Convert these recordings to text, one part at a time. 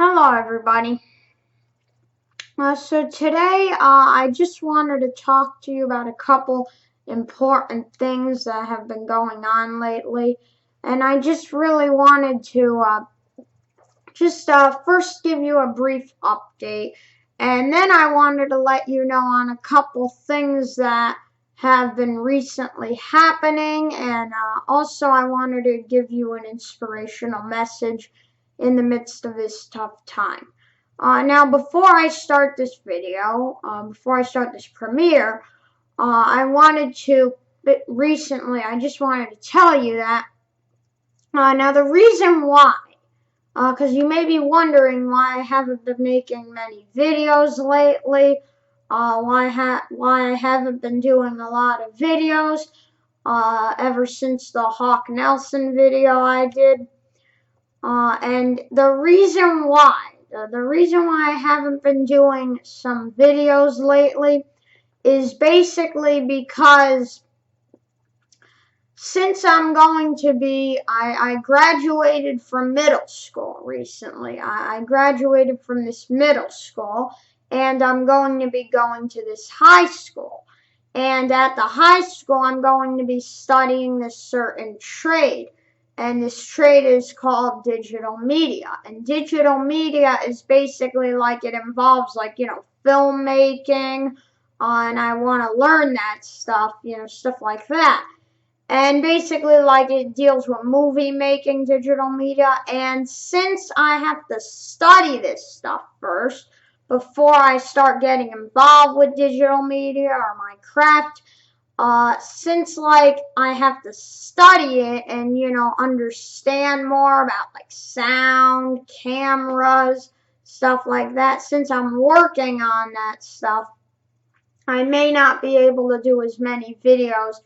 Hello, everybody. So today, I just wanted to talk to you about a couple important things that have been going on lately, and I just really wanted to first give you a brief update, and then I wanted to let you know on a couple things that have been recently happening, and also I wanted to give you an inspirational message in the midst of this tough time. Now, before I start this video, before I start this premiere, I just wanted to tell you that, now the reason why, because you may be wondering why I haven't been making many videos lately, why I haven't been doing a lot of videos, ever since the Hawk Nelson video I did. And the reason why I haven't been doing some videos lately is basically because since I graduated from middle school recently. I graduated from this middle school, and I'm going to be going to this high school. And at the high school, I'm going to be studying this certain trade. And this trade is called digital media. And digital media is basically it involves filmmaking, and I want to learn that stuff, stuff like that. And basically, it deals with movie making, digital media. And since I have to study this stuff first before I start getting involved with digital media or my craft, since I have to study it and understand more about sound, cameras, stuff like that, since I'm working on that stuff, I may not be able to do as many videos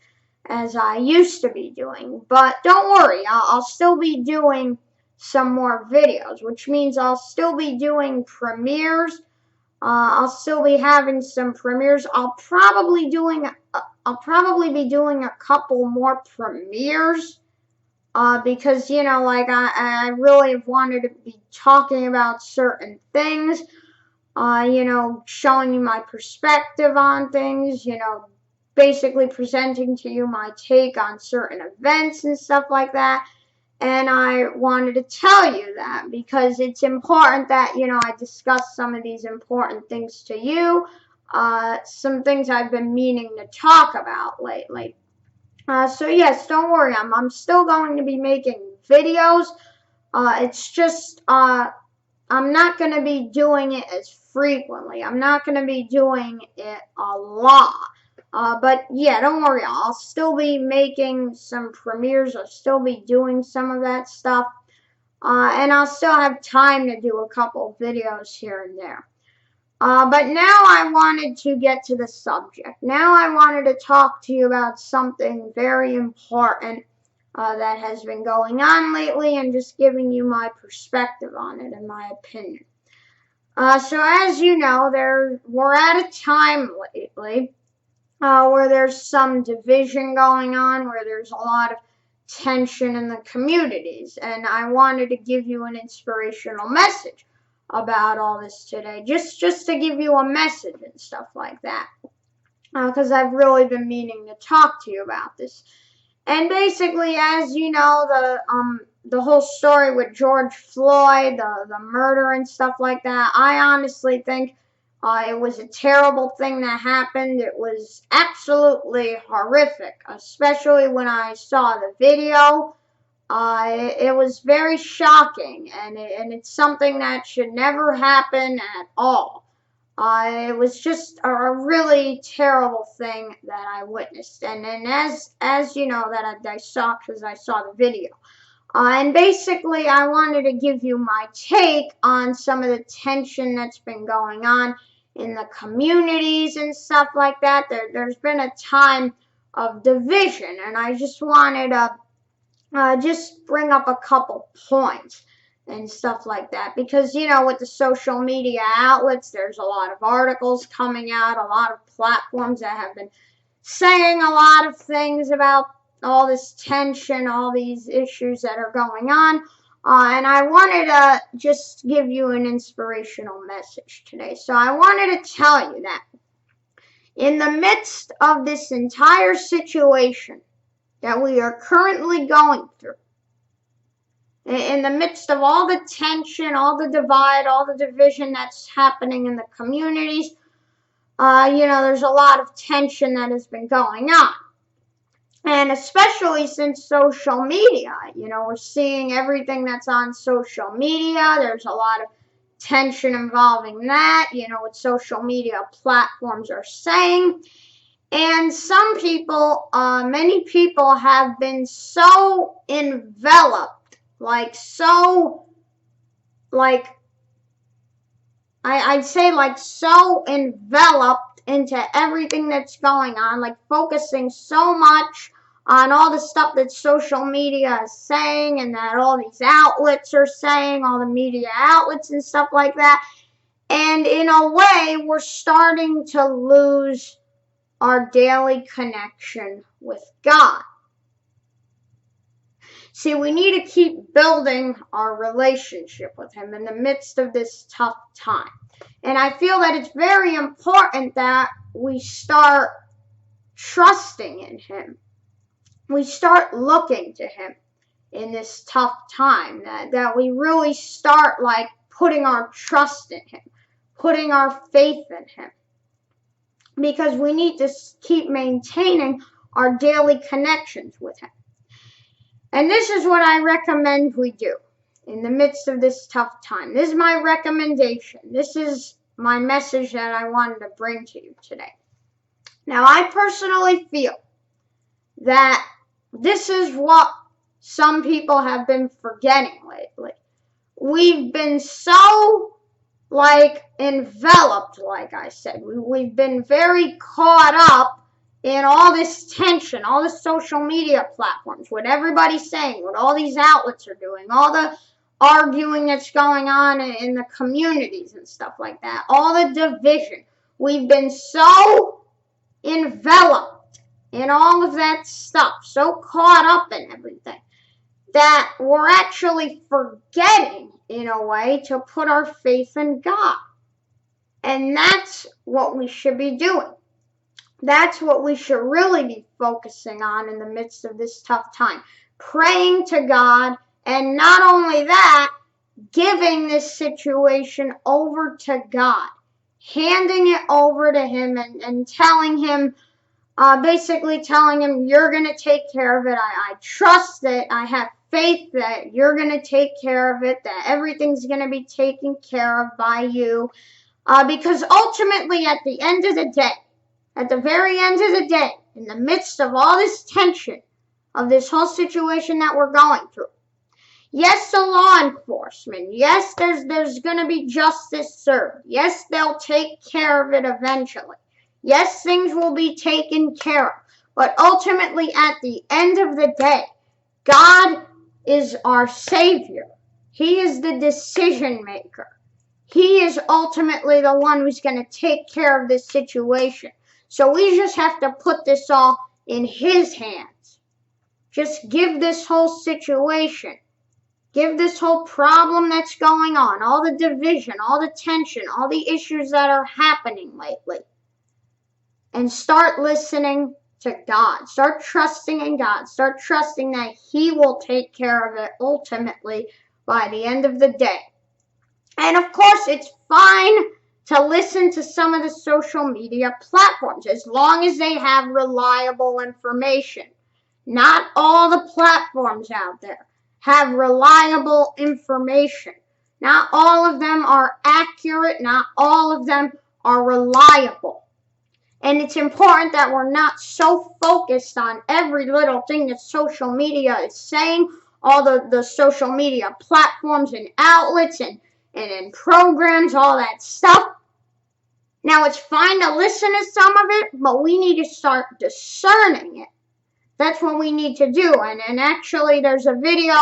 as I used to be doing. But don't worry, I'll still be doing some more videos, which means I'll still be doing premieres. I'll still be having some premieres. I'll probably be doing a couple more premieres. Because I really have wanted to be talking about certain things. Showing you my perspective on things, basically presenting to you my take on certain events and stuff like that. And I wanted to tell you that because it's important that, I discuss some of these important things to you, some things I've been meaning to talk about lately. So yes, don't worry, I'm still going to be making videos. It's just, I'm not going to be doing it as frequently. I'm not going to be doing it a lot. But yeah, don't worry. I'll still be making some premieres. I'll still be doing some of that stuff. And I'll still have time to do a couple videos here and there. But now I wanted to get to the subject. Now I wanted to talk to you about something very important that has been going on lately and just giving you my perspective on it and my opinion. So as you know, we're at a time lately where there's some division going on, where there's a lot of tension in the communities, and I wanted to give you an inspirational message about all this today, just to give you a message and stuff like that, because I've really been meaning to talk to you about this. And basically, as you know, the whole story with George Floyd, the murder and stuff like that, I honestly think it was a terrible thing that happened. It was absolutely horrific, especially when I saw the video. It was very shocking, and it's something that should never happen at all. It was just a really terrible thing that I witnessed, and as you know that I saw because I saw the video. And basically, I wanted to give you my take on some of the tension that's been going on in the communities and stuff like that. There's been a time of division, and I just wanted to just bring up a couple points and stuff like that, because with the social media outlets, there's a lot of articles coming out, a lot of platforms that have been saying a lot of things about all this tension, all these issues that are going on. And I wanted to just give you an inspirational message today. So I wanted to tell you that in the midst of this entire situation that we are currently going through, in the midst of all the tension, all the divide, all the division that's happening in the communities, there's a lot of tension that has been going on. And especially since social media, we're seeing everything that's on social media. There's a lot of tension involving that, what social media platforms are saying. And some people, many people have been so enveloped, I'd say so enveloped into everything that's going on, like focusing so much on all the stuff that social media is saying and that all these outlets are saying, all the media outlets and stuff like that. And in a way, we're starting to lose our daily connection with God. See, we need to keep building our relationship with Him in the midst of this tough time. And I feel that it's very important that we start trusting in Him. We start looking to Him in this tough time. That we really start putting our trust in Him, putting our faith in Him. Because we need to keep maintaining our daily connections with Him. And this is what I recommend we do in the midst of this tough time. This is my recommendation. This is my message that I wanted to bring to you today. Now, I personally feel that this is what some people have been forgetting lately. We've been so enveloped, like I said. We've been very caught up in all this tension, all the social media platforms, what everybody's saying, what all these outlets are doing, all the arguing that's going on in the communities and stuff like that, all the division. We've been so enveloped in all of that stuff, so caught up in everything, that we're actually forgetting, in a way, to put our faith in God. And that's what we should be doing. That's what we should really be focusing on in the midst of this tough time. Praying to God, and not only that, giving this situation over to God. Handing it over to Him and telling Him, basically telling Him, you're going to take care of it. I trust that, I have faith that you're going to take care of it, that everything's going to be taken care of by you. Because ultimately, at the end of the day, at the very end of the day, in the midst of all this tension, of this whole situation that we're going through, yes, the law enforcement, yes, there's going to be justice served. Yes, they'll take care of it eventually. Yes, things will be taken care of. But ultimately, at the end of the day, God is our Savior. He is the decision maker. He is ultimately the one who's going to take care of this situation. So we just have to put this all in His hands. Just give this whole situation, give this whole problem that's going on, all the division, all the tension, all the issues that are happening lately, and start listening to God. Start trusting in God. Start trusting that He will take care of it ultimately by the end of the day. And of course, it's fine to listen to some of the social media platforms as long as they have reliable information. Not all the platforms out there have reliable information. Not all of them are accurate. Not all of them are reliable. And it's important that we're not so focused on every little thing that social media is saying, all the social media platforms and outlets and programs, all that stuff. Now, it's fine to listen to some of it, but we need to start discerning it. That's what we need to do. And actually, there's a video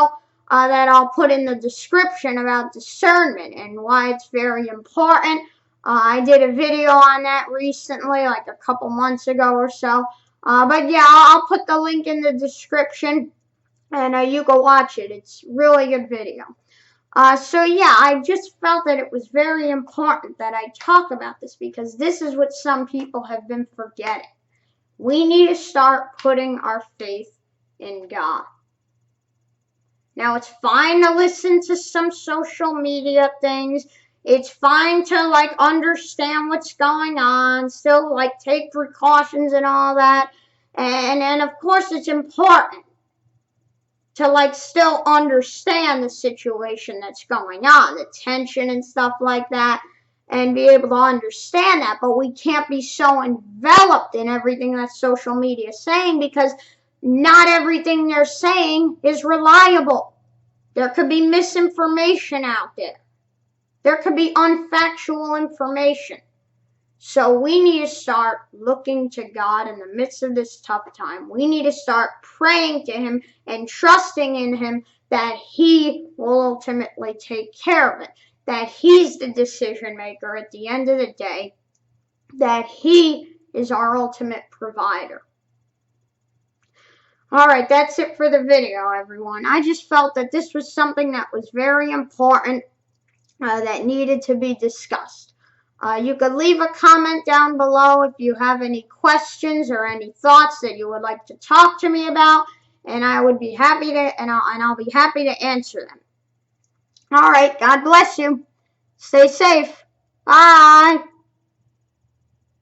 that I'll put in the description about discernment and why it's very important. I did a video on that recently, like a couple months ago or so. But yeah, I'll put the link in the description. And you go watch it. It's really good video. So yeah, I just felt that it was very important that I talk about this because this is what some people have been forgetting. We need to start putting our faith in God. Now, it's fine to listen to some social media things. It's fine to understand what's going on, still take precautions and all that. And of course it's important to still understand the situation that's going on, the tension and stuff like that, and be able to understand that. But we can't be so enveloped in everything that social media is saying because not everything they're saying is reliable. There could be misinformation out there. There could be unfactual information. So we need to start looking to God in the midst of this tough time. We need to start praying to Him and trusting in Him that He will ultimately take care of it, that He's the decision maker at the end of the day, that He is our ultimate provider. Alright, that's it for the video, everyone. I just felt that this was something that was very important that needed to be discussed. You could leave a comment down below if you have any questions or any thoughts that you would like to talk to me about, and I would be happy to, and I'll be happy to answer them. Alright, God bless you. Stay safe. Bye.